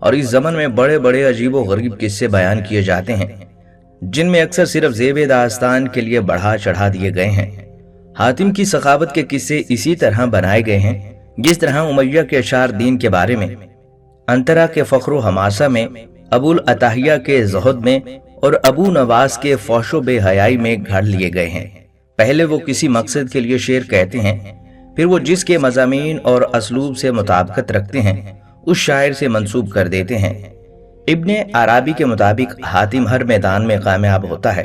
اور اس زمن میں بڑے بڑے عجیب و غریب قصے بیان کیے جاتے ہیں جن میں اکثر صرف زیب داستان کے لیے بڑھا چڑھا دیے گئے ہیں۔ حاتم کی سخاوت کے قصے اسی طرح بنائے گئے ہیں جس طرح امیہ کے اشار دین کے بارے میں، انترا کے فخر و حماسہ میں، ابو العتاہیہ کے زہد میں اور ابو نواس کے فحش و بے حیائی میں گھڑ لیے گئے ہیں۔ پہلے وہ کسی مقصد کے لیے شعر کہتے ہیں، پھر وہ جس کے مضامین اور اسلوب سے مطابقت رکھتے ہیں اس شاعر سے منسوب کر دیتے ہیں۔ ابن عربی کے مطابق حاتم ہر میدان میں کامیاب ہوتا ہے،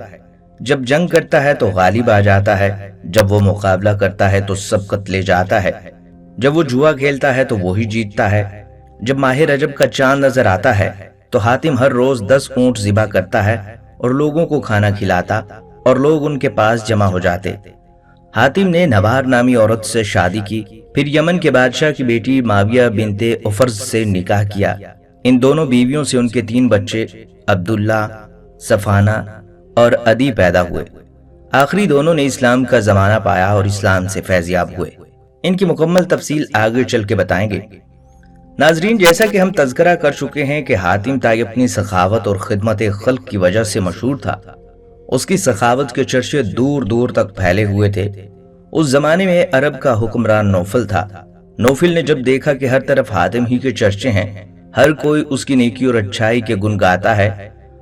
جب جنگ کرتا ہے تو غالب آ جاتا ہے، جب وہ مقابلہ کرتا ہے تو سبقت لے جاتا ہے، جب وہ جوا کھیلتا ہے تو وہی جیتتا ہے۔ جب ماہ رجب کا چاند نظر آتا ہے تو حاتم ہر روز 10 اونٹ ذبح کرتا ہے اور لوگوں کو کھانا کھلاتا اور لوگ ان کے پاس جمع ہو جاتے۔ حاتم نے نبار نامی عورت سے شادی کی، پھر یمن کے بادشاہ کی بیٹی معاویہ بنت افرز سے نکاح کیا۔ ان دونوں بیویوں سے ان کے 3 بچے عبداللہ، صفانہ اور عدی پیدا ہوئے۔ آخری دونوں نے اسلام کا زمانہ پایا اور اسلام سے فیضیاب ہوئے۔ ان کی مکمل تفصیل آگے چل کے بتائیں گے۔ ناظرین، جیسا کہ ہم تذکرہ کر چکے ہیں کہ حاتم طائی اپنی سخاوت اور خدمت خلق کی وجہ سے مشہور تھا۔ اس کی سخاوت کے چرچے دور دور تک پھیلے ہوئے تھے۔ اس زمانے میں عرب کا حکمران نوفل تھا۔ نوفل نے جب دیکھا کہ ہر طرف حاتم ہی کے چرچے ہیں، ہر کوئی اس کی نیکی اور اچھائی کے گن گاتا ہے،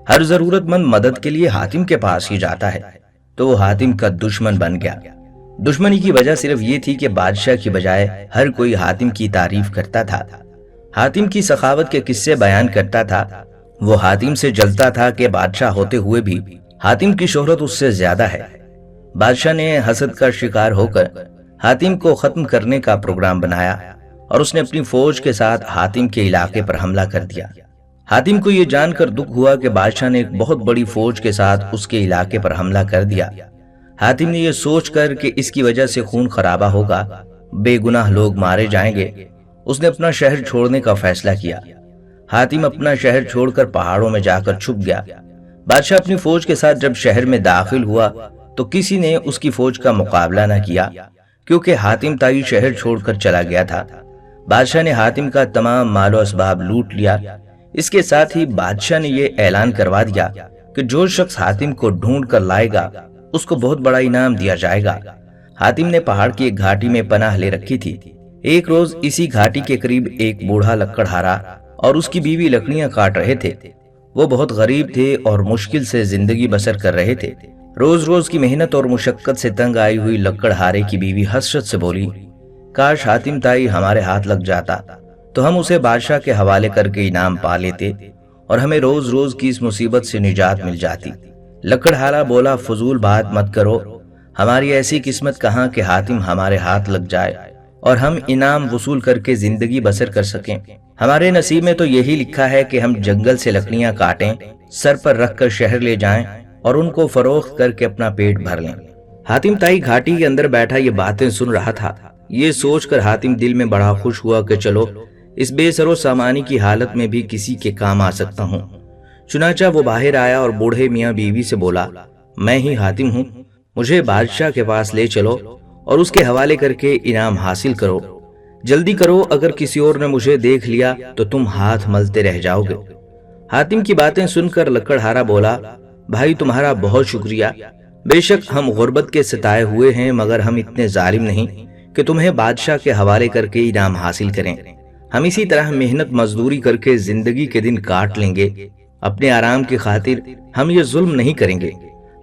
ہر ضرورت مند مدد کے لیے حاتم کے پاس ہی جاتا ہے، تو وہ حاتم کا دشمن بن گیا۔ دشمنی کی وجہ صرف یہ تھی کہ بادشاہ کی بجائے ہر کوئی حاتم کی تعریف کرتا تھا، حاتم کی سخاوت کے قصے بیان کرتا تھا۔ وہ حاتم سے جلتا تھا کہ بادشاہ ہوتے ہوئے بھی حاتم کی شہرت اس سے زیادہ ہے۔ بادشاہ نے حسد کا شکار ہو کر حاتم کو ختم کرنے کا پروگرام بنایا اور اس نے اپنی فوج کے ساتھ حاتم کے علاقے پر حملہ کر دیا۔ حاتم کو یہ جان کر دکھ ہوا کہ بادشاہ نے ایک بہت بڑی فوج کے ساتھ اس کے علاقے پر حملہ کر دیا۔ حاتم نے یہ سوچ کر کہ اس کی وجہ سے خون خرابہ ہوگا، بے گناہ لوگ مارے جائیں گے، اس نے اپنا شہر چھوڑنے کا فیصلہ کیا۔ حاتم اپنا شہر چھوڑ کر پہاڑوں میں جا کر چھپ گیا۔ بادشاہ اپنی فوج کے ساتھ جب شہر میں داخل ہوا تو کسی نے اس کی فوج کا مقابلہ نہ کیا، کیونکہ حاتم طائی شہر چھوڑ کر چلا گیا تھا۔ بادشاہ نے حاتم کا تمام مال و اسباب لوٹ لیا۔ اس کے ساتھ ہی بادشاہ نے یہ اعلان کروا دیا کہ جو شخص حاتم کو ڈھونڈ کر لائے گا اس کو بہت بڑا انعام دیا جائے گا۔ حاتم نے پہاڑ کی ایک گھاٹی میں پناہ لے رکھی تھی۔ ایک روز اسی گھاٹی کے قریب ایک بوڑھا لکڑہارا اور اس کی بیوی لکڑیاں کاٹ رہے تھے۔ وہ بہت غریب تھے اور مشکل سے زندگی بسر کر رہے تھے۔ روز روز کی محنت اور مشقت سے تنگ آئی ہوئی لکڑہارے کی بیوی حسرت سے بولی، کاش حاتم طائی ہمارے ہاتھ لگ جاتا تو ہم اسے بادشاہ کے حوالے کر کے انعام پا لیتے اور ہمیں روز روز کی اس مصیبت سے نجات مل جاتی۔ لکڑہارا بولا، فضول بات مت کرو، ہماری ایسی قسمت کہاں کہ حاتم ہمارے ہاتھ لگ جائے اور ہم انعام وصول کر کے زندگی بسر کر سکیں۔ ہمارے نصیب میں تو یہی لکھا ہے کہ ہم جنگل سے لکڑیاں کاٹیں، سر پر رکھ کر شہر لے جائیں اور ان کو فروخت کر کے اپنا پیٹ بھر لیں۔ حاتم طائی گھاٹی کے اندر بیٹھا یہ باتیں سن رہا تھا۔ یہ سوچ کر حاتم دل میں بڑا خوش ہوا کہ چلو اس بے سر و سامانی کی حالت میں بھی کسی کے کام آ سکتا ہوں۔ چنانچہ وہ باہر آیا اور بوڑھے میاں بیوی سے بولا، میں ہی حاتم ہوں، مجھے بادشاہ کے پاس لے چلو اور اس کے حوالے کر کے انعام حاصل کرو، جلدی کرو، اگر کسی اور نے مجھے دیکھ لیا تو تم ہاتھ ملتے رہ جاؤ گے۔ حاتم کی باتیں سن کر لکڑہارا بولا، بھائی تمہارا بہت شکریہ، بے شک ہم غربت کے ستائے ہوئے ہیں مگر ہم اتنے ظالم نہیں کہ تمہیں بادشاہ کے حوالے کر کے انعام حاصل کریں۔ ہم اسی طرح محنت مزدوری کر کے زندگی کے دن کاٹ لیں گے، اپنے آرام کی خاطر ہم یہ ظلم نہیں کریں گے۔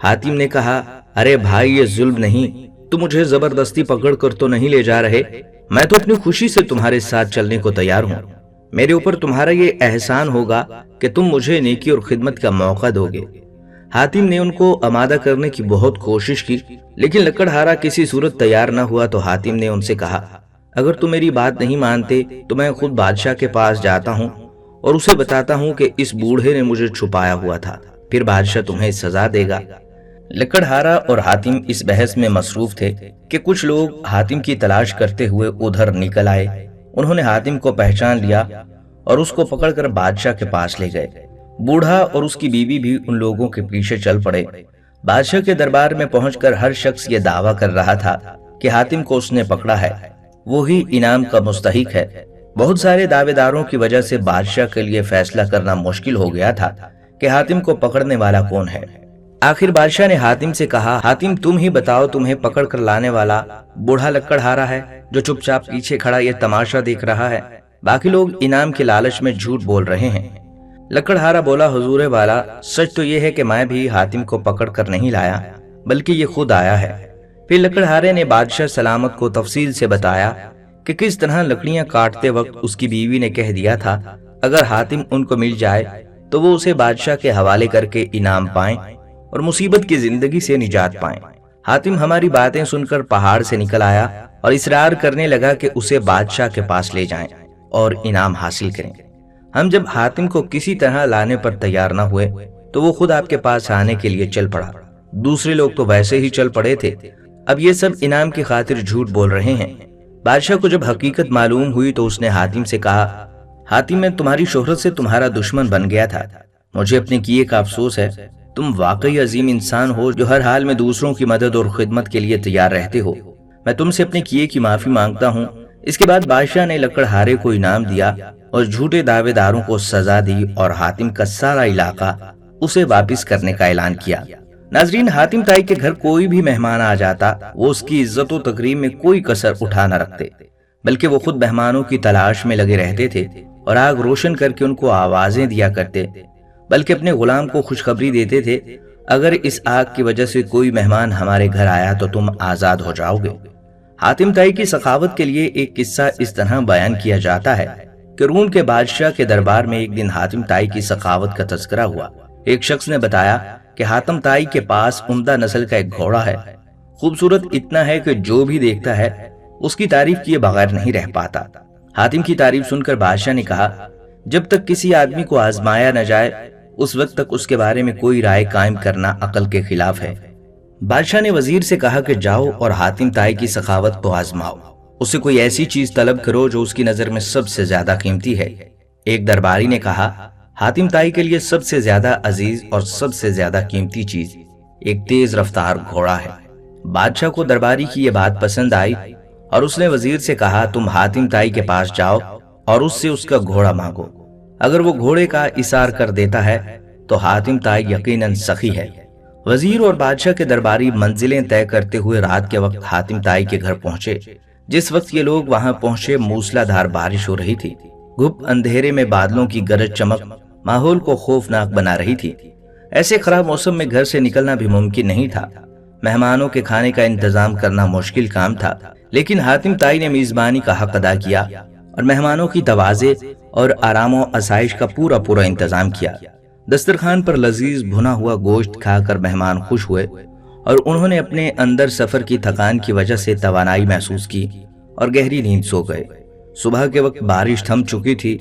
حاتم نے کہا، ارے بھائی یہ ظلم نہیں، تم مجھے زبردستی پکڑ کر تو نہیں لے جا رہے، میں تو اپنی خوشی سے تمہارے ساتھ چلنے کو تیار ہوں۔ میرے اوپر تمہارا یہ احسان ہوگا کہ تم مجھے نیکی اور خدمت کا موقع دو گے۔ حاتم نے ان کو آمادہ کرنے کی بہت کوشش کی لیکن لکڑہارا کسی صورت تیار نہ ہوا تو حاتم نے ان سے کہا، اگر تم میری بات نہیں مانتے تو میں خود بادشاہ کے پاس جاتا ہوں اور اسے بتاتا ہوں کہ اس بوڑھے نے مجھے چھپایا ہوا تھا، پھر بادشاہ تمہیں سزا دے گا۔ لکڑہارا اور حاتم اس بحث میں مصروف تھے کہ کچھ لوگ حاتم کی تلاش کرتے ہوئے ادھر نکل آئے۔ انہوں نے حاتم کو پہچان لیا اور اس کو پکڑ کر بادشاہ کے پاس لے گئے۔ بوڑھا اور اس کی بیوی بھی ان لوگوں کے پیچھے چل پڑے۔ بادشاہ کے دربار میں پہنچ کر ہر شخص یہ دعویٰ کر رہا تھا کہ حاتم کو اس نے پکڑا ہے، وہی انعام کا مستحق ہے۔ بہت سارے دعوے داروں کی وجہ سے بادشاہ کے لیے فیصلہ کرنا مشکل ہو گیا تھا کہ حاتم کو پکڑنے والا کون ہے۔ آخر بادشاہ نے حاتم سے کہا، حاتم تم ہی بتاؤ، تمہیں پکڑ کر لانے والا بوڑھا لکڑہارا ہے جو چپ چاپ پیچھے کھڑا یہ تماشا دیکھ رہا ہے؟ باقی لوگ انعام کے لالچ میں جھوٹ بول رہے ہیں۔ لکڑہارا بولا، حضور والا، سچ تو یہ ہے کہ میں بھی حاتم کو پکڑ کر نہیں لایا، بلکہ یہ خود آیا ہے۔ پھر لکڑہارے نے بادشاہ سلامت کو تفصیل سے بتایا کہ کس طرح لکڑیاں کاٹتے وقت اس کی بیوی نے کہہ دیا تھا اگر حاتم ان کو مل جائے تو وہ اسے بادشاہ کے حوالے کر کے انعام پائیں اور مصیبت کی زندگی سے نجات پائیں۔ حاتم ہماری باتیں سن کر پہاڑ سے نکل آیا اور اصرار کرنے لگا کہ اسے بادشاہ کے پاس لے جائیں اور انعام حاصل کریں۔ ہم جب حاتم کو کسی طرح لانے پر تیار نہ ہوئے تو وہ خود آپ کے پاس آنے کے لیے چل پڑا۔ دوسرے لوگ تو ویسے ہی چل پڑے تھے، اب یہ سب انعام کی خاطر جھوٹ بول رہے ہیں۔ بادشاہ کو جب حقیقت معلوم ہوئی تو اس نے حاتم سے کہا، حاتم میں تمہاری شہرت سے تمہارا دشمن بن گیا تھا، مجھے اپنے کیے کا افسوس ہے۔ تم واقعی عظیم انسان ہو جو ہر حال میں دوسروں کی مدد اور خدمت کے لیے تیار رہتے ہو۔ میں تم سے اپنے کیے کی معافی مانگتا ہوں۔ اس کے بعد بادشاہ نے لکڑہارے کو انعام دیا اور جھوٹے دعوے داروں کو سزا دی اور حاتم کا سارا علاقہ اسے واپس کرنے کا اعلان کیا۔ ناظرین، حاتم طائی کے گھر کوئی بھی مہمان آ جاتا وہ اس کی عزت و تکریم میں کوئی کسر اٹھا نہ رکھتے، بلکہ وہ خود مہمانوں کی تلاش میں لگے رہتے تھے اور آگ روشن کر کے ان کو آوازیں دیا کرتے، بلکہ اپنے غلام کو خوشخبری دیتے تھے، اگر اس آگ کی وجہ سے کوئی مہمان ہمارے گھر آیا تو تم آزاد ہو جاؤ گے۔ حاتم طائی کی سخاوت کے لیے ایک قصہ اس طرح بیان کیا جاتا ہے کہ روم کے بادشاہ کے دربار میں ایک دن حاتم طائی کی سخاوت کا تذکرہ ہوا۔ ایک شخص نے بتایا کہ حاتم طائی کے پاس عمدہ نسل کا ایک گھوڑا ہے، خوبصورت اتنا ہے کہ جو بھی دیکھتا ہے اس کی تعریف کیے بغیر نہیں رہ پاتا۔ حاتم کی تعریف سن کر بادشاہ نے کہا، جب تک کسی آدمی کو آزمایا نہ جائے اس وقت تک اس کے بارے میں کوئی رائے قائم کرنا عقل کے خلاف ہے۔ بادشاہ نے وزیر سے کہا کہ جاؤ اور حاتم طائی کی سخاوت کو آزماؤ، اسے کوئی ایسی چیز طلب کرو جو اس کی نظر میں سب سے زیادہ قیمتی ہے۔ ایک درباری نے کہا، حاتم طائی کے لیے سب سے زیادہ عزیز اور سب سے زیادہ قیمتی چیز ایک تیز رفتار گھوڑا ہے۔ بادشاہ کو درباری کی یہ بات پسند آئی اور اس نے وزیر سے کہا، تم حاتم طائی کے پاس جاؤ اور اس سے اس کا گھوڑا مانگو، اگر وہ گھوڑے کا اثار کر دیتا ہے تو حاتم طائی یقیناً سخی ہے۔ وزیر اور بادشاہ کے درباری منزلیں طے کرتے ہوئے رات کے وقت حاتم طائی کے گھر پہنچے۔ جس وقت یہ لوگ وہاں پہنچے موسلا دھار بارش ہو رہی تھی، گھپ اندھیرے میں بادلوں کی گرج چمک ماحول کو خوفناک بنا رہی تھی۔ ایسے خراب موسم میں گھر سے نکلنا بھی ممکن نہیں تھا، مہمانوں کے کھانے کا انتظام کرنا مشکل کام تھا، لیکن حاتم طائی نے میزبانی کا حق ادا کیا اور مہمانوں کی تواضع اور آرام و آسائش کا پورا انتظام کیا۔ دسترخوان پر لذیذ بھنا ہوا گوشت کھا کر مہمان خوش ہوئے اور انہوں نے اپنے اندر سفر کی تھکان کی وجہ سے توانائی محسوس کی اور گہری نیند سو گئے۔ صبح کے وقت بارش تھم چکی تھی،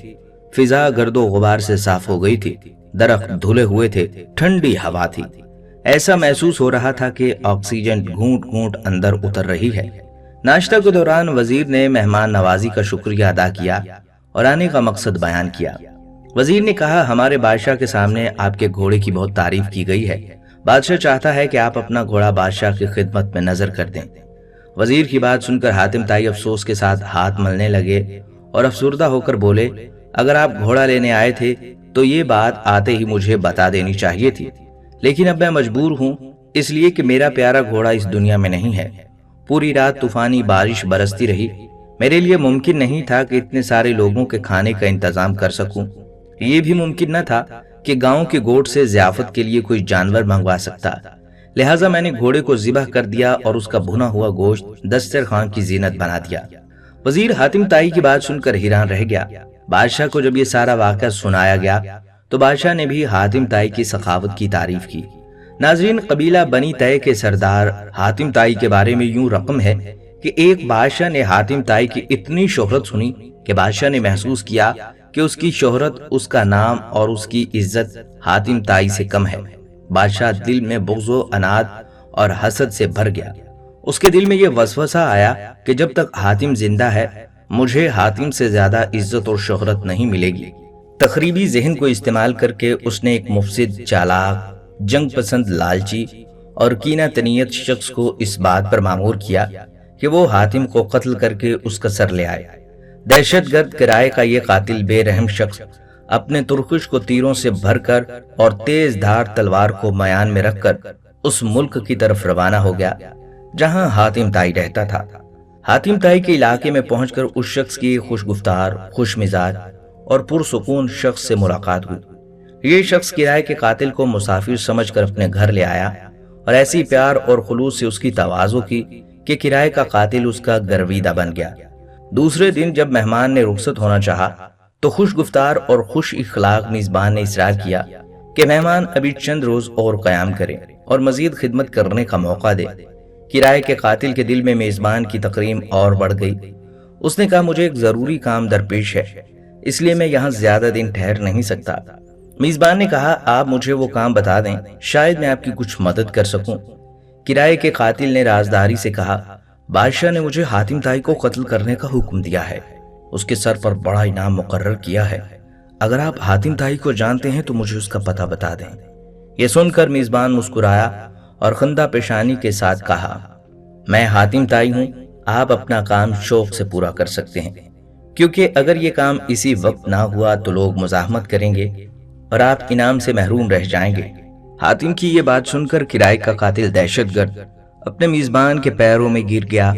فضا گرد و غبار سے صاف ہو گئی تھی، درخت دھلے ہوئے تھے، ٹھنڈی ہوا تھی، ایسا محسوس ہو رہا تھا کہ آکسیجن گھونٹ گھونٹ اندر اتر رہی ہے۔ ناشتہ کے دوران وزیر نے مہمان نوازی کا شکریہ ادا کیا اور آنے کا مقصد بیان کیا۔ وزیر نے کہا، ہمارے بادشاہ کے سامنے آپ کے گھوڑے کی بہت تعریف کی گئی ہے، بادشاہ چاہتا ہے کہ آپ اپنا گھوڑا بادشاہ کی خدمت میں نظر کر دیں۔ وزیر کی بات سن کر حاتم طائی افسوس کے ساتھ ہاتھ ملنے لگے اور افسردہ ہو کر بولے، اگر آپ گھوڑا لینے آئے تھے تو یہ بات آتے ہی مجھے بتا دینی چاہیے تھی، لیکن اب میں مجبور ہوں اس لیے کہ میرا پیارا گھوڑا اس دنیا میں نہیں ہے۔ پوری رات طوفانی بارش برستی رہی، میرے لیے ممکن نہیں تھا کہ اتنے سارے لوگوں کے کھانے کا انتظام کر سکوں، یہ بھی ممکن نہ تھا کہ گاؤں کے گوٹ سے ضیافت کے لیے کوئی جانور منگوا سکتا، لہٰذا میں نے گھوڑے کو ذبح کر دیا اور اس کا بھنا ہوا گوشت دسترخوان کی زینت بنا دیا۔ وزیر حاتم طائی کی بات سن کر حیران رہ گیا۔ بادشاہ کو جب یہ سارا واقعہ سنایا گیا تو بادشاہ نے بھی حاتم طائی کی سخاوت کی تعریف کی۔ ناظرین، قبیلہ بنی طے کے سردار حاتم طائی کے بارے میں یوں رقم ہے کہ ایک بادشاہ نے حاتم طائی کی اتنی شہرت سنی کہ بادشاہ نے محسوس کیا کہ اس کی شہرت، اس کا نام اور اس کی عزت حاتم طائی سے کم ہے۔ بادشاہ دل میں بغض و عناد اور حسد سے بھر گیا۔ اس کے دل میں یہ وسوسہ آیا کہ جب تک حاتم زندہ ہے مجھے حاتم سے زیادہ عزت اور شہرت نہیں ملے گی۔ تخریبی ذہن کو استعمال کر کے اس نے ایک مفسد، چالاک، جنگ پسند، لالچی اور کینہ تنیت شخص کو اس بات پر مامور کیا کہ وہ حاتم کو قتل کر کے اس کا سر لے آئے۔ دہشت گرد کرائے کا یہ قاتل بے رحم شخص اپنے ترکش کو تیروں سے بھر کر اور تیز دھار تلوار کو میان میں رکھ کر اس ملک کی طرف روانہ ہو گیا جہاں حاتم طائی رہتا تھا۔ حاتم طائی کے علاقے میں پہنچ کر اس شخص کی خوش گفتار، خوش مزاج اور پرسکون شخص سے ملاقات ہوئی۔ یہ شخص کرائے کے قاتل کو مسافر سمجھ کر اپنے گھر لے آیا اور ایسی پیار اور خلوص سے اس کی تواضع کی کہ کرائے کا قاتل اس کا گرویدہ بن گیا۔ دوسرے دن جب مہمان نے رخصت ہونا چاہا تو خوش گفتار اور خوش اخلاق میزبان نے اصرار کیا کہ مہمان ابھی چند روز اور قیام کرے اور مزید خدمت کرنے کا موقع دے۔ کرائے کے قاتل کے دل میں میزبان کی تکریم اور بڑھ گئی۔ اس نے کہا مجھے ایک ضروری کام درپیش ہے، اس لیے میں یہاں زیادہ دن ٹھہر نہیں سکتا۔ میزبان نے کہا آپ مجھے وہ کام بتا دیں، شاید میں آپ کی کچھ مدد کر سکوں۔ کرائے کے قاتل نے رازداری سے کہا بادشاہ نے مجھے حاتم طائی کو قتل کرنے کا حکم دیا ہے، اس کے سر پر بڑا انعام مقرر کیا ہے۔ اگر آپ حاتم طائی کو جانتے ہیں تو مجھے اس کا پتہ بتا دیں۔ یہ سن کر میزبان مسکرایا اور خندہ پیشانی کے ساتھ کہا میں حاتم طائی ہوں، آپ اپنا کام شوق سے پورا کر سکتے ہیں، کیونکہ اگر یہ کام اسی وقت نہ ہوا تو لوگ مزاحمت کریں گے اور آپ انعام سے محروم رہ جائیں گے۔ حاتم کی یہ بات سن کر کرائے کا قاتل دہشت گرد اپنے میزبان کے پیروں میں گر گیا۔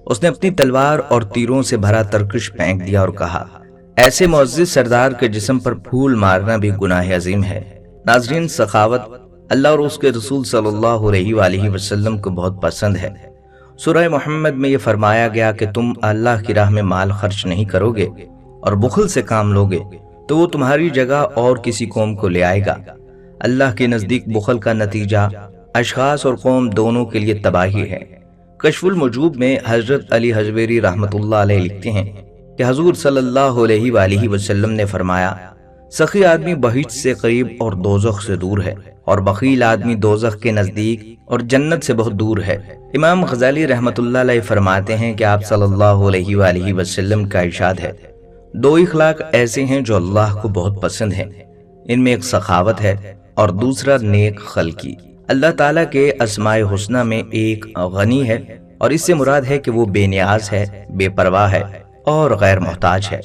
اس نے اپنی تلوار اور تیروں سے بھرا ترکش پھینک دیا اور کہا ایسے معزز سردار کے جسم پر پھول مارنا بھی گناہ عظیم ہے۔ ناظرین، سخاوت اللہ اور اس کے رسول صلی اللہ علیہ وآلہ وسلم کو بہت پسند ہے۔ سورہ محمد میں یہ فرمایا گیا کہ تم اللہ کی راہ میں مال خرچ نہیں کرو گے اور بخل سے کام لوگے تو وہ تمہاری جگہ اور کسی قوم کو لے آئے گا۔ اللہ کے نزدیک بخل کا نتیجہ اشخاص اور قوم دونوں کے لیے تباہی ہے۔ کشف المجوب میں حضرت علی حجویری رحمۃ اللہ علیہ لکھتے ہیں کہ حضور صلی اللہ علیہ وآلہ وسلم نے فرمایا سخی آدمی بہشت سے قریب اور دوزخ سے دور ہے، اور بخیل آدمی دوزخ کے نزدیک اور جنت سے بہت دور ہے۔ امام غزالی رحمۃ اللہ علیہ فرماتے ہیں کہ آپ صلی اللہ علیہ وآلہ وسلم کا ارشاد ہے دو اخلاق ایسے ہیں جو اللہ کو بہت پسند ہیں، ان میں ایک سخاوت ہے اور دوسرا نیک خلقی۔ اللہ تعالیٰ کے اسماء حسنہ میں ایک غنی ہے اور اس سے مراد ہے کہ وہ بے نیاز ہے، بے پرواہ ہے اور غیر محتاج ہے،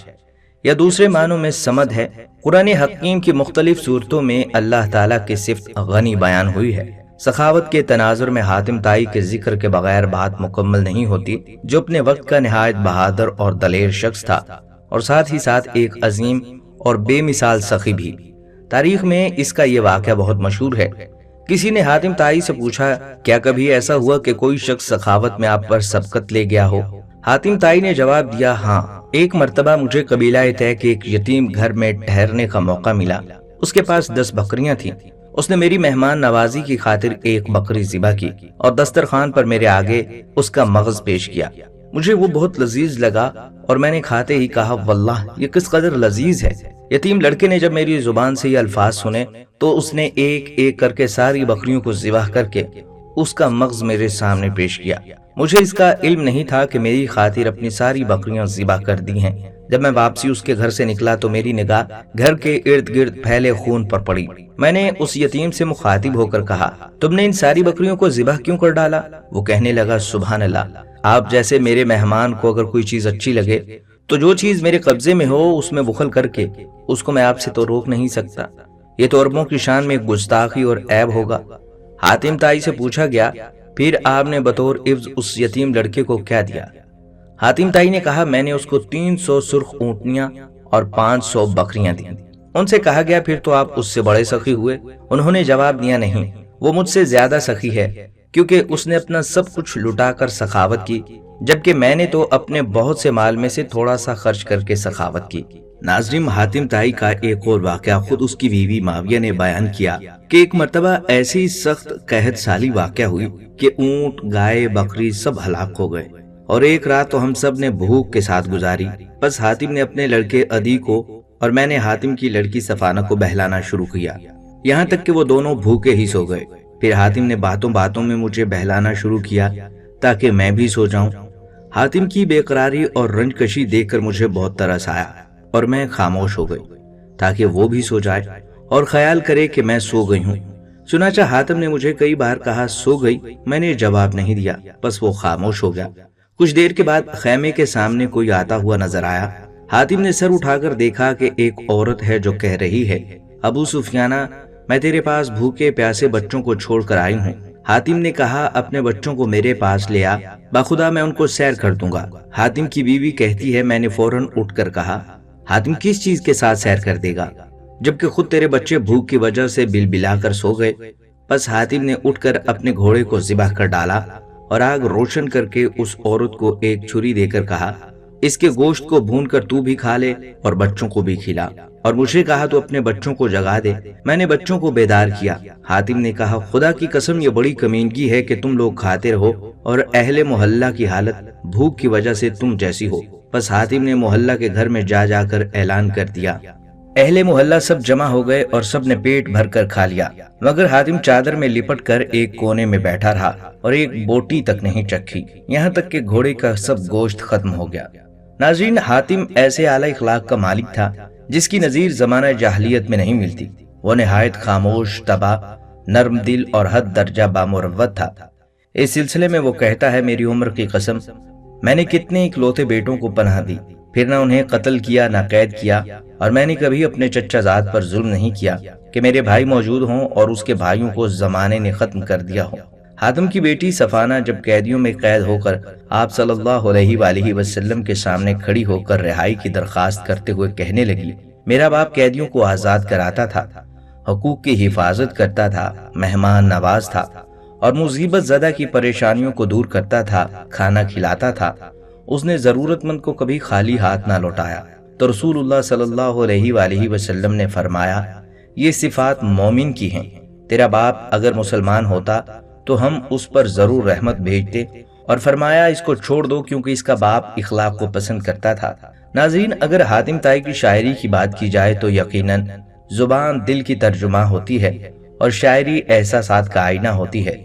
یا دوسرے معنوں میں سمد ہے۔ قرآن حکیم کی مختلف صورتوں میں اللہ تعالیٰ کی صفت غنی بیان ہوئی ہے۔ سخاوت کے تناظر میں حاتم طائی کے ذکر کے بغیر بات مکمل نہیں ہوتی، جو اپنے وقت کا نہایت بہادر اور دلیر شخص تھا اور ساتھ ہی ساتھ ایک عظیم اور بے مثال سخی بھی۔ تاریخ میں اس کا یہ واقعہ بہت مشہور ہے۔ کسی نے حاتم طائی سے پوچھا کیا کبھی ایسا ہوا کہ کوئی شخص سخاوت میں آپ پر سبقت لے گیا ہو؟ حاتم طائی نے جواب دیا ہاں، ایک مرتبہ مجھے قبیلہ طے کے ایک یتیم گھر میں ٹھہرنے کا موقع ملا۔ اس کے پاس 10 بکریاں تھیں۔ اس نے میری مہمان نوازی کی خاطر ایک بکری ذبح کی اور دسترخوان پر میرے آگے اس کا مغز پیش کیا۔ مجھے وہ بہت لذیذ لگا اور میں نے کھاتے ہی کہا واللہ یہ کس قدر لذیذ ہے۔ یتیم لڑکے نے جب میری زبان سے یہ الفاظ سنے تو اس نے ایک ایک کر کے ساری بکریوں کو ذبح کر کے اس کا مغز میرے سامنے پیش کیا۔ مجھے اس کا علم نہیں تھا کہ میری خاطر اپنی ساری بکریاں ذبح کر دی ہیں۔ جب میں واپسی اس کے گھر سے نکلا تو میری نگاہ گھر کے ارد گرد پھیلے خون پر پڑی۔ میں نے اس یتیم سے مخاطب ہو کر کہا تم نے ان ساری بکریوں کو ذبح کیوں کر ڈالا؟ وہ کہنے لگا سبحان اللہ، آپ جیسے میرے مہمان کو اگر کوئی چیز اچھی لگے تو جو چیز میرے قبضے میں ہو اس میں بخل کر کے اس کو میں آپ سے تو روک نہیں سکتا، یہ تو عربوں کی شان میں گستاخی اور عیب ہوگا۔ حاتم طائی سے پوچھا گیا پھر آپ نے بطور عوض اس یتیم لڑکے کو کیا دیا؟ حاتم طائی نے کہا میں نے اس کو 300 سرخ اونٹنیاں اور 500 بکریاں دیں۔ ان سے کہا گیا پھر تو آپ اس سے بڑے سخی ہوئے؟ انہوں نے جواب دیا نہیں، وہ مجھ سے زیادہ سخی ہے، کیونکہ اس نے اپنا سب کچھ لٹا کر سخاوت کی، جبکہ میں نے تو اپنے بہت سے مال میں سے تھوڑا سا خرچ کر کے سخاوت کی۔ ناظرین، حاتم طائی کا ایک اور واقعہ خود اس کی بیوی معاویہ نے بیان کیا کہ ایک مرتبہ ایسی سخت قحط سالی واقع ہوئی کہ اونٹ، گائے، بکری سب ہلاک ہو گئے اور ایک رات تو ہم سب نے بھوک کے ساتھ گزاری۔ بس حاتم نے اپنے لڑکے عدی کو اور میں نے حاتم کی لڑکی صفانہ کو بہلانا شروع کیا، یہاں تک کہ وہ دونوں بھوکے ہی سو گئے۔ پھر حاتم نے باتوں باتوں میں مجھے بہلانا شروع کیا تاکہ میں بھی سو جاؤں۔ حاتم کی بے قراری اور رنج کشی دیکھ کر مجھے بہت ترس آیا اور میں خاموش ہو گئی تاکہ وہ بھی سو جائے اور خیال کرے کہ میں سو گئی ہوں۔ چنانچہ حاتم نے مجھے کئی بار کہا سو گئی، میں نے جواب نہیں دیا، بس وہ خاموش ہو گیا۔ کچھ دیر کے بعد خیمے کے سامنے کوئی آتا ہوا نظر آیا حاتم نے سر اٹھا کر دیکھا کہ ایک عورت ہے جو کہہ رہی ہے، ابو سفیانہ، میں تیرے پاس بھوکے پیاسے بچوں کو چھوڑ کر آئی ہوں۔ حاتم نے کہا، اپنے بچوں کو میرے پاس لے آ، بخدا میں ان کو سیر کر دوں گا۔ حاتم کی بیوی کہتی ہے، میں نے فوراً اٹھ کر کہا، حاتم کس چیز کے ساتھ سیر کر دے گا، جبکہ خود تیرے بچے بھوک کی وجہ سے بل بلا کر سو گئے۔ پس حاتم نے اٹھ کر اپنے گھوڑے کو ذبح کر ڈالا اور آگ روشن کر کے اس عورت کو ایک چھری دے کر کہا، اس کے گوشت کو بھون کر تو بھی کھا لے اور بچوں کو بھی کھلا، اور مجھے کہا تو اپنے بچوں کو جگا دے۔ میں نے بچوں کو بیدار کیا۔ حاتم نے کہا، خدا کی قسم یہ بڑی کمینگی ہے کہ تم لوگ کھاتے رہو اور اہل محلہ کی حالت بھوک کی وجہ سے تم جیسی ہو۔ پس حاتم نے محلہ کے گھر میں جا جا کر اعلان کر دیا۔ اہل محلہ سب جمع ہو گئے اور سب نے پیٹ بھر کر کھا لیا، مگر حاتم چادر میں لپٹ کر ایک کونے میں بیٹھا رہا اور ایک بوٹی تک نہیں چکھی، یہاں تک کہ گھوڑے کا سب گوشت ختم ہو گیا۔ ناظرین، حاتم ایسے اعلی اخلاق کا مالک تھا جس کی نظیر زمانہ جاہلیت میں نہیں ملتی۔ وہ نہایت خاموش، تباہ، نرم دل اور حد درجہ بامروت تھا۔ اس سلسلے میں وہ کہتا ہے، میری عمر کی قسم، میں نے کتنے اکلوتے بیٹوں کو پناہ دی، پھر نہ انہیں قتل کیا نہ قید کیا، اور میں نے کبھی اپنے چچا زاد پر ظلم نہیں کیا کہ میرے بھائی موجود ہوں اور اس کے بھائیوں کو زمانے نے ختم کر دیا ہو۔ حاتم کی بیٹی صفانہ جب قیدیوں میں قید ہو کر آپ صلی اللہ علیہ وآلہ وسلم کے سامنے کھڑی ہو کر رہائی کی درخواست کرتے ہوئے کہنے لگی، میرا باپ قیدیوں کو آزاد کراتا تھا، حقوق کی حفاظت کرتا تھا، مہمان نواز تھا اور مصیبت زدہ کی پریشانیوں کو دور کرتا تھا، کھانا کھلاتا تھا، اس نے ضرورت مند کو کبھی خالی ہاتھ نہ لوٹایا۔ تو رسول اللہ صلی اللہ علیہ وآلہ وسلم نے فرمایا، یہ صفات مومن کی ہیں، تیرا باپ اگر مسلمان ہوتا تو ہم اس پر ضرور رحمت بھیجتے، اور فرمایا اس کو چھوڑ دو کیونکہ اس کا باپ اخلاق کو پسند کرتا تھا۔ ناظرین، اگر حاتم طائی کی شاعری کی بات کی جائے تو یقیناً زبان دل کی ترجمہ ہوتی ہے اور شاعری احساسات کا آئینہ ہوتی ہے۔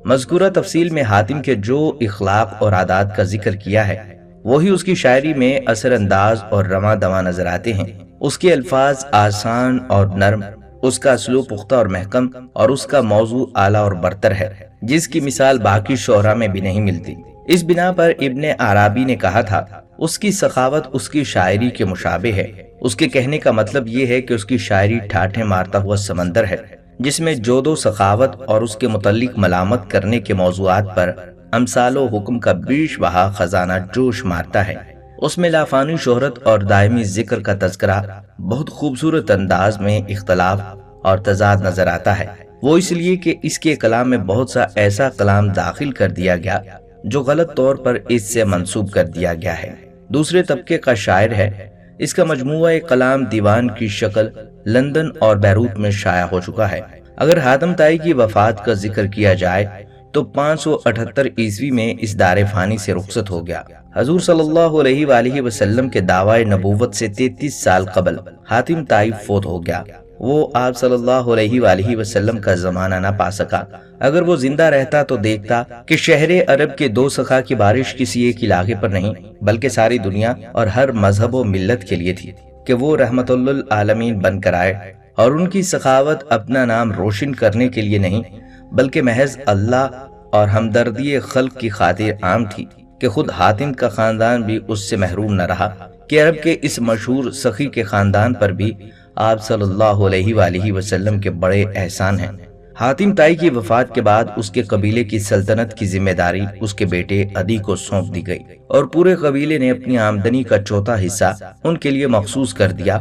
مذکورہ تفصیل میں حاتم کے جو اخلاق اور عادات کا ذکر کیا ہے وہی اس کی شاعری میں اثر انداز اور رواں دواں نظر آتے ہیں۔ اس کے الفاظ آسان اور نرم، اس کا اسلوب پختہ اور محکم، اور اس کا موضوع اعلیٰ اور برتر ہے جس کی مثال باقی شعراء میں بھی نہیں ملتی۔ اس بنا پر ابن عرابی نے کہا تھا، اس کی سخاوت اس کی شاعری کے مشابہ ہے۔ اس کے کہنے کا مطلب یہ ہے کہ اس کی شاعری ٹھاٹھیں مارتا ہوا سمندر ہے جس میں جود و سخاوت اور اس کے متعلق ملامت کرنے کے موضوعات پر امثال و حکم کا بیش بہا خزانہ جوش مارتا ہے۔ اس میں لافانی شہرت اور دائمی ذکر کا تذکرہ بہت خوبصورت انداز میں اختلاف اور تضاد نظر آتا ہے۔ وہ اس لیے کہ اس کے کلام میں بہت سا ایسا کلام داخل کر دیا گیا جو غلط طور پر اس سے منسوب کر دیا گیا ہے۔ دوسرے طبقے کا شاعر ہے۔ اس کا مجموعہ کلام دیوان کی شکل لندن اور بیروت میں شائع ہو چکا ہے۔ اگر حاتم طائی کی وفات کا ذکر کیا جائے تو 578 عیسوی میں اس دار فانی سے رخصت ہو گیا۔ حضور صلی اللہ علیہ وآلہ وسلم کے دعوی نبوت سے 33 سال قبل حاتم طائی فوت ہو گیا۔ وہ آپ صلی اللہ علیہ وآلہ وسلم کا زمانہ نہ پا سکا۔ اگر وہ زندہ رہتا تو دیکھتا کہ شہر عرب کے دو سخا کی بارش کسی ایک علاقے پر نہیں بلکہ ساری دنیا اور ہر مذہب و ملت کے لیے تھی، کہ وہ رحمت للعالمین بن کر آئے، اور ان کی سخاوت اپنا نام روشن کرنے کے لیے نہیں بلکہ محض اللہ اور ہمدردی خلق کی خاطر عام تھی، کہ خود حاتم کا خاندان بھی اس سے محروم نہ رہا، کہ عرب کے اس مشہور سخی کے خاندان پر بھی آپ صلی اللہ علیہ وآلہ وسلم کے بڑے احسان ہیں۔ حاتم طائی کی وفات کے بعد اس کے قبیلے کی سلطنت کی ذمہ داری اس کے بیٹے عدی کو سونپ دی گئی، اور پورے قبیلے نے اپنی آمدنی کا چوتھا حصہ ان کے لیے مخصوص کر دیا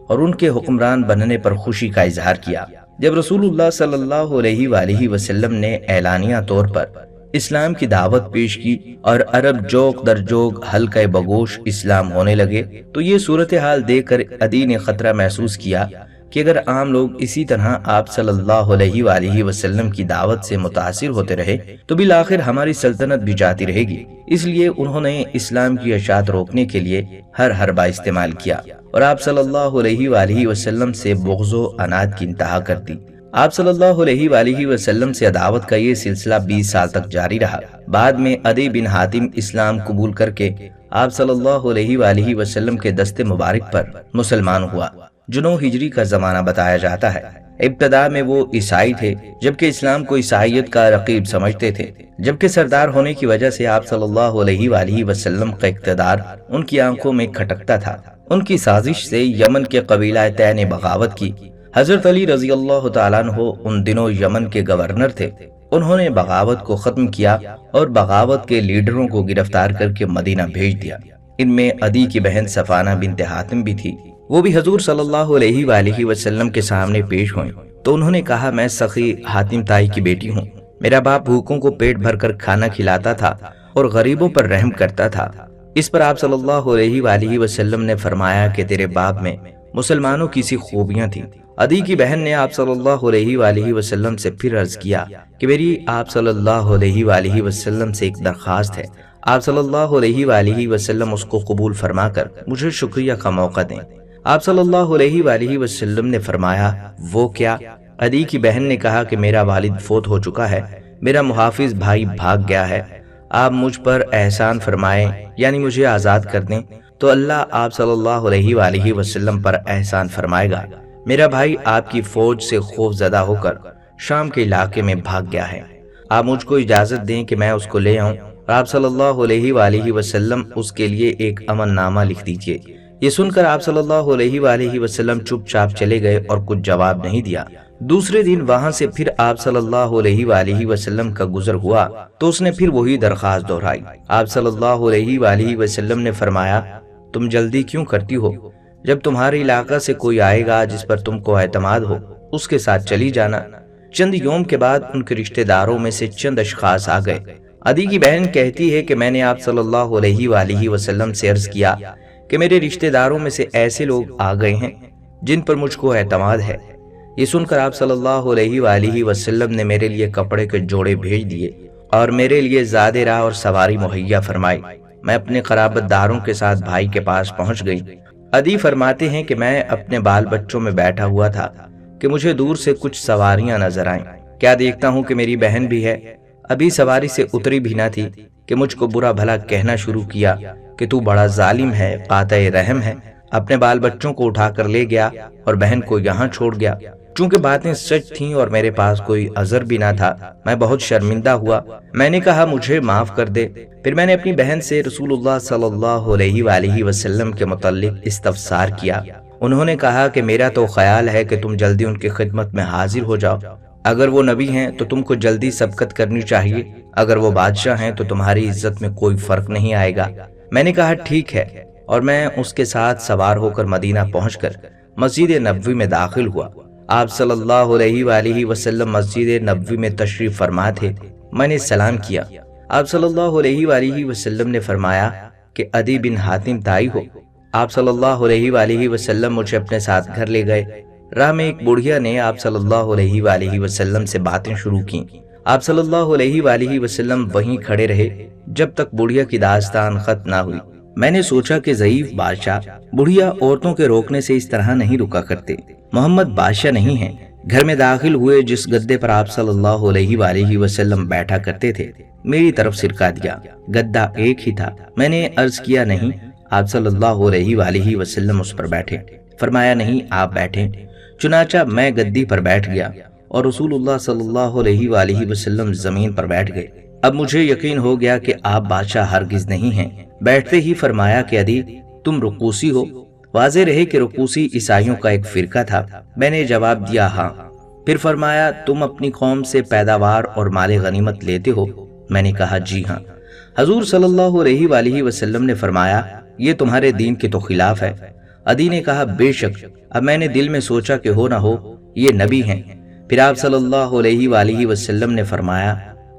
اور ان کے حکمران بننے پر خوشی کا اظہار کیا۔ جب رسول اللہ صلی اللہ علیہ وآلہ وسلم نے اعلانیہ طور پر اسلام کی دعوت پیش کی اور عرب جوق در جوق حلقہ بگوش اسلام ہونے لگے تو یہ صورتحال دیکھ کر عدی نے خطرہ محسوس کیا کہ اگر عام لوگ اسی طرح آپ صلی اللہ علیہ وآلہ وسلم کی دعوت سے متاثر ہوتے رہے تو بالآخر ہماری سلطنت بھی جاتی رہے گی۔ اس لیے انہوں نے اسلام کی اشاعت روکنے کے لیے ہر حربہ استعمال کیا اور آپ صلی اللہ علیہ وآلہ وسلم سے بغض و عناد کی انتہا کر دی۔ آپ صلی اللہ علیہ وآلہ وسلم سے عداوت کا یہ سلسلہ 20 سال تک جاری رہا۔ بعد میں عدی بن حاتم اسلام قبول کر کے آپ صلی اللہ علیہ وآلہ وسلم کے دست مبارک پر مسلمان ہوا۔ 9 ہجری کا زمانہ بتایا جاتا ہے۔ ابتدا میں وہ عیسائی تھے، جبکہ اسلام کو عیسائیت کا رقیب سمجھتے تھے، جبکہ سردار ہونے کی وجہ سے آپ صلی اللہ علیہ وآلہ وسلم کا اقتدار ان کی آنکھوں میں کھٹکتا تھا۔ ان کی سازش سے یمن کے قبیلہ طے نے بغاوت کی۔ حضرت علی رضی اللہ تعالیٰ عنہ ان دنوں یمن کے گورنر تھے۔ انہوں نے بغاوت کو ختم کیا اور بغاوت کے لیڈروں کو گرفتار کر کے مدینہ بھیج دیا۔ ان میں عدی کی بہن صفانہ بنت حاتم بھی تھی۔ وہ بھی حضور صلی اللہ علیہ وآلہ وسلم کے سامنے پیش ہوئیں تو انہوں نے کہا، میں سخی حاتم تائی کی بیٹی ہوں۔ میرا باپ بھوکوں کو پیٹ بھر کر کھانا کھلاتا تھا اور غریبوں پر رحم کرتا تھا۔ اس پر آپ صلی اللہ علیہ وآلہ وسلم نے فرمایا کہ تیرے باپ میں مسلمانوں کی سی خوبیاں تھیں۔ عدی کی بہن نے آپ صلی اللہ علیہ وآلہ وسلم سے پھر عرض کیا کہ میری آپ صلی اللہ علیہ وآلہ وسلم سے ایک درخواست ہے۔ آپ صلی اللہ علیہ وآلہ وسلم اس کو قبول فرما کر مجھے شکریہ کا موقع دیں۔ آپ صلی اللہ علیہ وآلہ وسلم نے فرمایا، وہ کیا؟ عدی کی بہن نے کہا کہ میرا والد فوت ہو چکا ہے، میرا محافظ بھائی بھاگ گیا ہے، آپ مجھ پر احسان فرمائیں، یعنی مجھے آزاد کر دیں تو اللہ آپ صلی اللہ علیہ وآلہ وسلم پر احسان فرمائے گا۔ میرا بھائی آپ کی فوج سے خوف زدہ ہو کر شام کے علاقے میں بھاگ گیا ہے، آپ مجھ کو اجازت دیں کہ میں اس کو لے آؤں اور آپ صلی اللہ علیہ وآلہ وسلم اس کے لیے ایک امن نامہ لکھ دیجئے۔ یہ سن کر آپ صلی اللہ علیہ وآلہ وسلم چپ چاپ چلے گئے اور کچھ جواب نہیں دیا۔ دوسرے دن وہاں سے پھر آپ صلی اللہ علیہ وآلہ وسلم کا گزر ہوا تو اس نے پھر وہی درخواست دہرائی۔ آپ صلی اللہ علیہ وآلہ وسلم نے فرمایا، تم جلدی کیوں کرتی ہو؟ جب تمہارے علاقہ سے کوئی آئے گا جس پر تم کو اعتماد ہو، اس کے ساتھ چلی جانا۔ چند یوم کے بعد ان کے رشتہ داروں میں سے چند اشخاص آ گئے۔ عدی کی بہن کہتی ہے کہ میں نے آپ صلی اللہ علیہ وآلہ وسلم سے عرض کیا کہ میرے رشتہ داروں میں سے ایسے لوگ آ گئے ہیں جن پر مجھ کو اعتماد ہے۔ یہ سن کر آپ صلی اللہ علیہ وآلہ وسلم نے میرے لیے کپڑے کے جوڑے بھیج دیے اور میرے لیے زاد راہ اور سواری مہیا فرمائی۔ میں اپنے قرابت داروں کے ساتھ بھائی کے پاس پہنچ گئی۔ عدی فرماتے ہیں کہ میں اپنے بال بچوں میں بیٹھا ہوا تھا کہ مجھے دور سے کچھ سواریاں نظر آئیں۔ کیا دیکھتا ہوں کہ میری بہن بھی ہے، ابھی سواری سے اتری بھی نہ تھی کہ مجھ کو برا بھلا کہنا شروع کیا کہ تو بڑا ظالم ہے، قاطع رحم ہے، اپنے بال بچوں کو اٹھا کر لے گیا اور بہن کو یہاں چھوڑ گیا۔ چونکہ باتیں سچ تھیں اور میرے پاس کوئی عذر بھی نہ تھا، میں بہت شرمندہ ہوا۔ میں نے کہا مجھے معاف کر دے۔ پھر میں نے اپنی بہن سے رسول اللہ صلی اللہ علیہ وآلہ وسلم کے متعلق استفسار کیا۔ انہوں نے کہا کہ میرا تو خیال ہے کہ تم جلدی ان کی خدمت میں حاضر ہو جاؤ۔ اگر وہ نبی ہیں تو تم کو جلدی سبقت کرنی چاہیے، اگر وہ بادشاہ ہیں تو تمہاری عزت میں کوئی فرق نہیں آئے گا۔ میں نے کہا ٹھیک ہے، اور میں اس کے ساتھ سوار ہو کر مدینہ پہنچ کر مسجد نبوی میں داخل ہوا۔ آپ صلی اللہ علیہ وآلہ وسلم مسجد نبوی میں تشریف فرما تھے۔ میں نے سلام کیا۔ آپ صلی اللہ علیہ وآلہ وسلم نے فرمایا کہ عدی بن حاتم تائی ہو؟ آپ صلی اللہ علیہ وآلہ وسلم مجھے اپنے ساتھ گھر لے گئے۔ راہ میں ایک بڑھیا نے آپ صلی اللہ علیہ وآلہ وسلم سے باتیں شروع کی۔ آپ صلی اللہ علیہ وآلہ وسلم وہیں کھڑے رہے جب تک بڑھیا کی داستان ختم نہ ہوئی۔ میں نے سوچا کہ ضعیف بادشاہ بڑھیا عورتوں کے روکنے سے اس طرح نہیں رکا کرتے۔ محمد بادشاہ نہیں ہیں۔ گھر میں داخل ہوئے، جس گدے پر آپ صلی اللہ علیہ وآلہ وسلم بیٹھا کرتے تھے میری طرف سرکا دیا۔ گدا ایک ہی تھا۔ میں نے عرض کیا نہیں، آپ صلی اللہ علیہ وآلہ وسلم اس پر بیٹھے۔ فرمایا نہیں، آپ بیٹھیں۔ چنانچہ میں گدی پر بیٹھ گیا اور رسول اللہ صلی اللہ علیہ وآلہ وسلم زمین پر بیٹھ گئے۔ اب مجھے یقین ہو گیا کہ آپ بادشاہ ہرگز نہیں ہیں۔ بیٹھتے ہی فرمایا کہ عدی تم رقوسی ہو؟ واضح رہے کہ رقوسی عیسائیوں کا ایک فرقہ تھا۔ میں نے جواب دیا ہاں۔ پھر فرمایا تم اپنی قوم سے پیداوار اور مال غنیمت لیتے ہو؟ میں نے کہا جی ہاں۔ حضور صلی اللہ علیہ وآلہ وسلم نے فرمایا یہ تمہارے دین کے تو خلاف ہے۔ عدی نے کہا بے شک۔ اب میں نے دل میں سوچا کہ ہو نہ ہو یہ نبی ہیں۔ پھر آپ صلی اللہ علیہ وآلہ وسلم نے فرمایا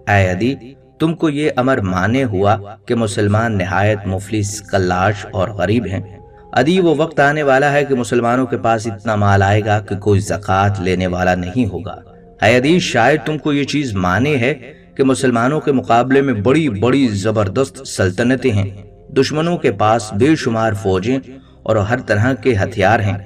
اے عدی تم کو یہ امر مانے ہوا کہ مسلمان نہایت مفلس، کلاش اور غریب ہیں۔ عدی وہ وقت آنے والا ہے کہ مسلمانوں کے پاس اتنا مال آئے گا کہ کوئی زکوٰۃ لینے والا نہیں ہوگا۔ اے عدی شاید تم کو یہ چیز مانے ہے کہ مسلمانوں کے مقابلے میں بڑی بڑی زبردست سلطنتیں ہیں، دشمنوں کے پاس بے شمار فوجیں اور ہر طرح کے ہتھیار ہیں۔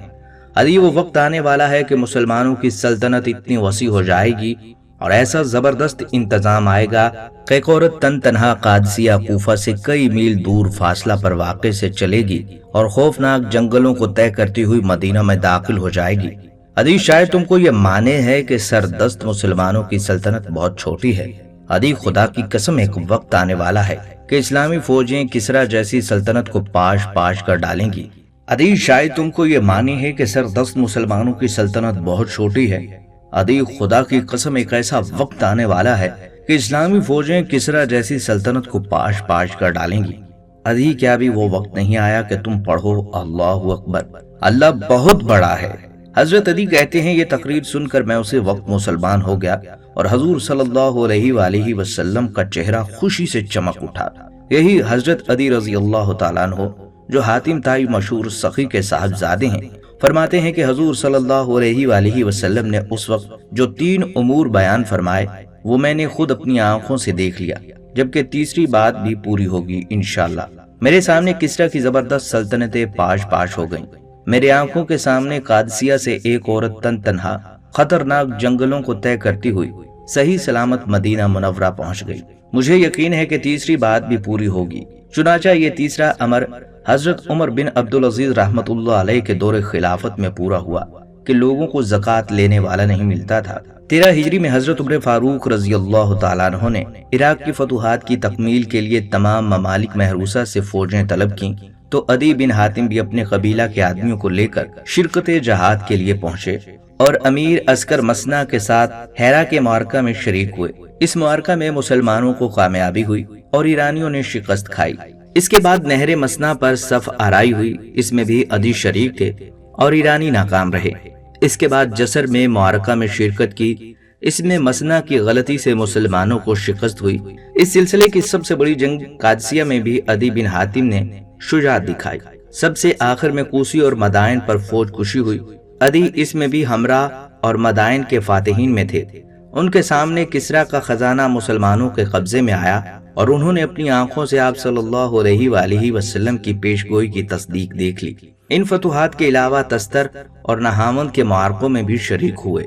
عدی وہ وقت آنے والا ہے کہ مسلمانوں کی سلطنت اتنی وسیع ہو جائے گی اور ایسا زبردست انتظام آئے گا کہ ایک عورت تن تنہا قادسیہ کوفہ سے کئی میل دور فاصلہ پر واقع سے چلے گی اور خوفناک جنگلوں کو طے کرتی ہوئی مدینہ میں داخل ہو جائے گی۔ عدی شاید تم کو یہ مانے ہے کہ سردست مسلمانوں کی سلطنت بہت چھوٹی ہے۔ عدی خدا کی قسم ایک وقت آنے والا ہے کہ اسلامی فوجیں کسرا جیسی سلطنت کو پاش پاش کر ڈالیں گی۔ عدی شاید تم کو یہ مانی ہے کہ سردست مسلمانوں کی سلطنت بہت چھوٹی ہے۔ عدی خدا کی قسم ایک ایسا وقت آنے والا ہے کہ اسلامی فوجیں کسرا جیسی سلطنت کو پاش پاش کر ڈالیں گی۔ عدی کیا بھی وہ وقت نہیں آیا کہ تم پڑھو اللہ اکبر، اللہ بہت بڑا ہے۔ حضرت عدی کہتے ہیں یہ تقریر سن کر میں اسی وقت مسلمان ہو گیا اور حضور صلی اللہ علیہ وآلہ وسلم کا چہرہ خوشی سے چمک اٹھا۔ یہی حضرت عدی رضی اللہ تعالیٰ عنہ جو حاتم طائی مشہور سخی کے صاحبزادے ہیں، فرماتے ہیں کہ حضور صلی اللہ علیہ وآلہ وسلم نے اس وقت جو 3 امور بیان فرمائے وہ میں نے خود اپنی آنکھوں سے دیکھ لیا، جبکہ تیسری بات بھی پوری ہوگی انشاءاللہ۔ میرے سامنے کسرا کی زبردست سلطنتیں پاش پاش ہو گئیں۔ میرے آنکھوں کے سامنے قادسیہ سے ایک عورت تن تنہا خطرناک جنگلوں کو طے کرتی ہوئی صحیح سلامت مدینہ منورہ پہنچ گئی۔ مجھے یقین ہے کہ تیسری بات بھی پوری ہوگی۔ چنانچہ یہ تیسرا امر حضرت عمر بن عبدالعزیز رحمت اللہ علیہ کے دور خلافت میں پورا ہوا کہ لوگوں کو زکوٰۃ لینے والا نہیں ملتا تھا۔ 13 ہجری میں حضرت عمر فاروق رضی اللہ تعالیٰ عنہ نے عراق کی فتوحات کی تکمیل کے لیے تمام ممالک محروسہ سے فوجیں طلب کیں تو عدی بن حاتم بھی اپنے قبیلہ کے آدمیوں کو لے کر شرکت جہاد کے لیے پہنچے اور امیر عسکر مسنا کے ساتھ ہیرا کے معرکہ میں شریک ہوئے۔ اس معرکہ میں مسلمانوں کو کامیابی ہوئی اور ایرانیوں نے شکست کھائی۔ اس کے بعد نہر مسنا پر صف آرائی ہوئی، اس میں بھی عدی شریک تھے اور ایرانی ناکام رہے۔ اس کے بعد جسر میں معرکہ میں شرکت کی، اس میں مسنا کی غلطی سے مسلمانوں کو شکست ہوئی۔ اس سلسلے کی سب سے بڑی جنگ قادسیہ میں بھی عدی بن حاتم نے شجاعت دکھائی۔ سب سے آخر میں کوسی اور مدائن پر فوج کشی ہوئی۔ عدی اس میں بھی ہمراہ اور مدائن کے فاتحین میں تھے۔ ان کے سامنے کسرا کا خزانہ مسلمانوں کے قبضے میں آیا اور انہوں نے اپنی آنکھوں سے آپ صلی اللہ علیہ وآلہ وسلم کی پیشگوئی کی تصدیق دیکھ لی۔ ان فتوحات کے علاوہ تستر اور نہاون کے معرکوں میں بھی شریک ہوئے۔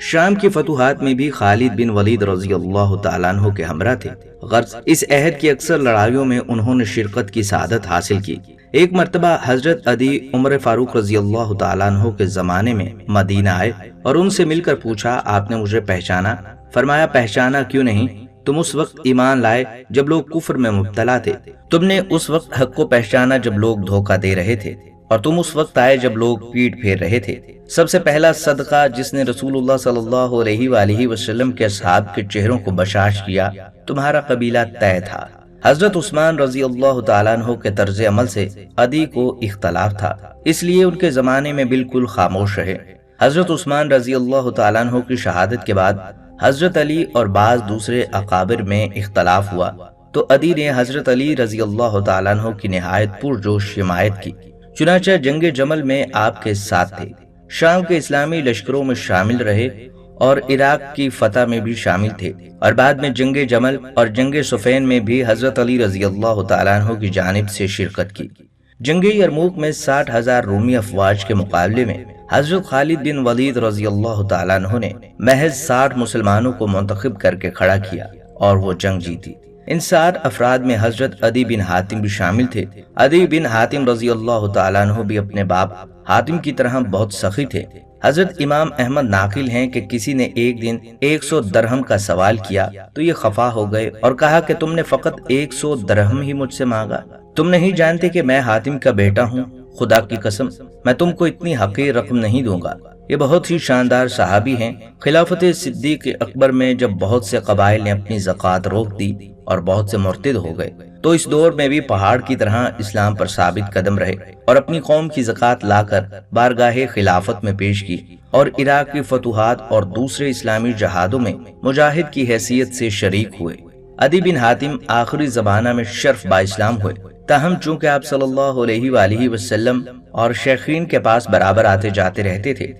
شام کی فتوحات میں بھی خالد بن ولید رضی اللہ تعالیٰ عنہ کے ہمراہ تھے۔ غرض اس عہد کی اکثر لڑائیوں میں انہوں نے شرکت کی سعادت حاصل کی۔ ایک مرتبہ حضرت عدی عمر فاروق رضی اللہ تعالیٰ عنہ کے زمانے میں مدینہ آئے اور ان سے مل کر پوچھا، آپ نے مجھے پہچانا؟ فرمایا، پہچانا کیوں نہیں، تم اس وقت ایمان لائے جب لوگ کفر میں مبتلا تھے، تم نے اس وقت حق کو پہچانا جب لوگ دھوکہ دے رہے تھے، اور تم اس وقت آئے جب لوگ پیٹ پھیر رہے تھے۔ سب سے پہلا صدقہ جس نے رسول اللہ صلی اللہ علیہ وآلہ وسلم کے اصحاب کے چہروں کو بشاش کیا تمہارا قبیلہ طے تھا۔ حضرت عثمان رضی اللہ تعالیٰ عنہ کے طرز عمل سے عدی کو اختلاف تھا، اس لیے ان کے زمانے میں بالکل خاموش رہے۔ حضرت عثمان رضی اللہ تعالیٰ عنہ کی شہادت کے بعد حضرت علی اور بعض دوسرے اکابر میں اختلاف ہوا تو عدی نے حضرت علی رضی اللہ تعالیٰ عنہ کی نہایت پرجوش حمایت کی۔ چنانچہ جنگ جمل میں آپ کے ساتھ تھے، شام کے اسلامی لشکروں میں شامل رہے اور عراق کی فتح میں بھی شامل تھے، اور بعد میں جنگ جمل اور جنگ صفین میں بھی حضرت علی رضی اللہ تعالیٰ عنہ کی جانب سے شرکت کی۔ جنگ یرموک میں 60,000 رومی افواج کے مقابلے میں حضرت خالد بن ولید رضی اللہ تعالیٰ عنہ نے محض 60 مسلمانوں کو منتخب کر کے کھڑا کیا اور وہ جنگ جیتی۔ ان 60 افراد میں حضرت عدی بن حاتم بھی شامل تھے۔ عدی بن حاتم رضی اللہ تعالیٰ عنہ بھی اپنے باپ حاتم کی طرح بہت سخی تھے۔ حضرت امام احمد ناقل ہیں کہ کسی نے ایک دن 100 درہم کا سوال کیا تو یہ خفا ہو گئے اور کہا کہ تم نے فقط 100 درہم ہی مجھ سے مانگا، تم نہیں جانتے کہ میں حاتم کا بیٹا ہوں، خدا کی قسم میں تم کو اتنی حقیر رقم نہیں دوں گا۔ یہ بہت ہی شاندار صحابی ہیں۔ خلافت صدیق اکبر میں جب بہت سے قبائل نے اپنی زکوٰۃ روک دی اور بہت سے مرتد ہو گئے تو اس دور میں بھی پہاڑ کی طرح اسلام پر ثابت قدم رہے اور اپنی قوم کی زکوٰۃ لا کر بارگاہ خلافت میں پیش کی اور عراق کی فتوحات اور دوسرے اسلامی جہادوں میں مجاہد کی حیثیت سے شریک ہوئے۔ عدی بن حاتم آخری زمانہ میں شرف با اسلام ہوئے، تاہم چونکہ آپ صلی اللہ علیہ وآلہ وسلم اور شیخین کے پاس برابر آتے جاتے رہتے تھے،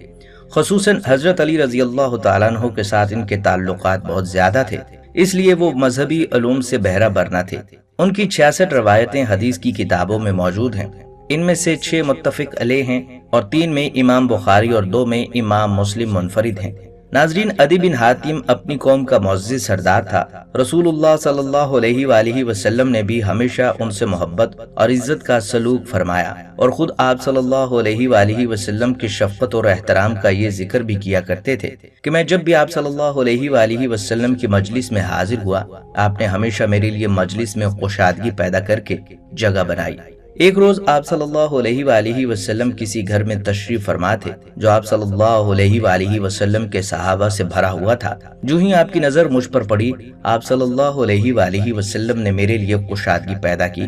خصوصاً حضرت علی رضی اللہ تعالیٰ عنہ کے ساتھ ان کے تعلقات بہت زیادہ تھے، اس لیے وہ مذہبی علوم سے بہرہ برنا تھے۔ ان کی 66 روایتیں حدیث کی کتابوں میں موجود ہیں، ان میں سے 6 متفق علیہ ہیں اور 3 میں امام بخاری اور 2 میں امام مسلم منفرد ہیں۔ ناظرین، عدی بن حاتم اپنی قوم کا معزز سردار تھا۔ رسول اللہ صلی اللہ علیہ وآلہ وسلم نے بھی ہمیشہ ان سے محبت اور عزت کا سلوک فرمایا، اور خود آپ صلی اللہ علیہ وآلہ وسلم کی شفقت اور احترام کا یہ ذکر بھی کیا کرتے تھے کہ میں جب بھی آپ صلی اللہ علیہ وآلہ وسلم کی مجلس میں حاضر ہوا، آپ نے ہمیشہ میرے لیے مجلس میں کشادگی پیدا کر کے جگہ بنائی۔ ایک روز آپ صلی اللہ علیہ وآلہ وسلم کسی گھر میں تشریف فرما تھے جو آپ صلی اللہ علیہ وآلہ وسلم کے صحابہ سے بھرا ہوا تھا۔ جو ہی آپ کی نظر مجھ پر پڑی، آپ صلی اللہ علیہ وآلہ وسلم نے میرے لیے کشادگی پیدا کی،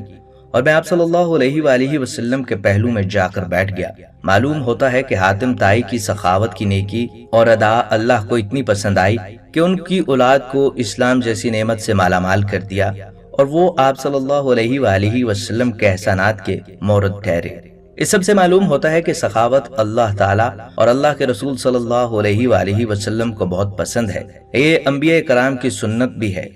اور میں آپ صلی اللہ علیہ وآلہ وسلم کے پہلو میں جا کر بیٹھ گیا۔ معلوم ہوتا ہے کہ حاتم طائی کی سخاوت کی نیکی اور ادا اللہ کو اتنی پسند آئی کہ ان کی اولاد کو اسلام جیسی نعمت سے مالا مال کر دیا، اور وہ آپ صلی اللہ علیہ وآلہ وسلم کے احسانات کے مورد ٹھہرے۔ اس سب سے معلوم ہوتا ہے کہ سخاوت اللہ تعالیٰ اور اللہ کے رسول صلی اللہ علیہ وآلہ وسلم کو بہت پسند ہے۔ یہ انبیاء کرام کی سنت بھی ہے۔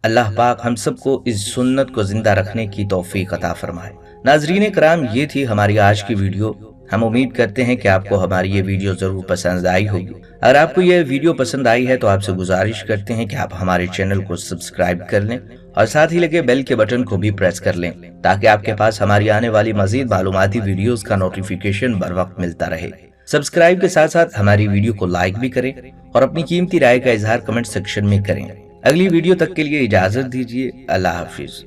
اللہ پاک ہم سب کو اس سنت کو زندہ رکھنے کی توفیق عطا فرمائے۔ ناظرین کرام، یہ تھی ہماری آج کی ویڈیو۔ ہم امید کرتے ہیں کہ آپ کو ہماری یہ ویڈیو ضرور پسند آئی ہوگی۔ اگر آپ کو یہ ویڈیو پسند آئی ہے تو آپ سے گزارش کرتے ہیں کہ آپ ہمارے چینل کو سبسکرائب کر لیں اور ساتھ ہی لگے بیل کے بٹن کو بھی پریس کر لیں تاکہ آپ کے پاس ہماری آنے والی مزید معلوماتی ویڈیوز کا نوٹیفیکیشن بر وقت ملتا رہے۔ سبسکرائب کے ساتھ ساتھ ہماری ویڈیو کو لائک بھی کریں اور اپنی قیمتی رائے کا اظہار کمنٹ سیکشن میں کریں۔ اگلی ویڈیو تک کے لیے اجازت دیجیے۔ اللہ حافظ۔